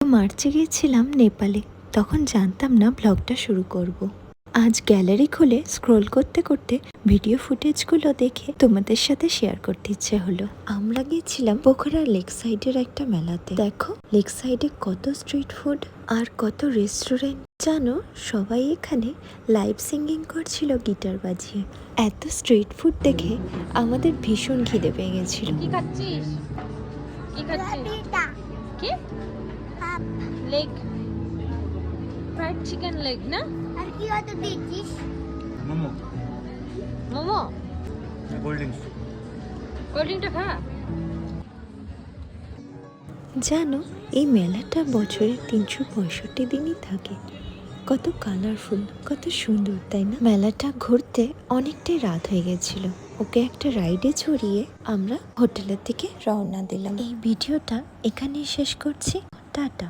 মার্চে গিয়েছিলাম নেপালে, তখন জানতাম না ব্লগটা শুরু করব। আজ গ্যালারি খুলে স্ক্রোল করতে করতে ভিডিও ফুটেজগুলো দেখে তোমাদের সাথে শেয়ার করতে ইচ্ছে হলো। আমরা গিয়েছিলাম পোখরার লেক সাইডের একটা মেলাতে। দেখো লেক সাইডে কত স্ট্রিট ফুড আর কত রেস্টুরেন্ট। জানো, সবাই এখানে লাইভ সিঙ্গিং করছিল গিটার বাজিয়ে। এত স্ট্রিট ফুড দেখে আমাদের ভীষণ খিদে পেয়ে গেছিল। কি খাচ্ছিস? কি খাচ্ছিস? কি? লেগ, ফ্রাইড চিকেন লেগ না? আর কি হয়তো দিচ্ছিস? Momo, momo, cold drinks. Cold ড্রিঙ্কটা খা। জানো, এই মেলাটা বছরে 365 দিনই থাকে। কত কালারফুল, কত সুন্দর, তাই না? মেলাটা ঘুরতে অনেকটাই রাত হয়ে গেছিল। ওকে একটা রাইডে চড়িয়ে আমরা হোটেলের দিকে রওনা দিলাম। এই ভিডিওটা এখানেই শেষ করছি। টাটা।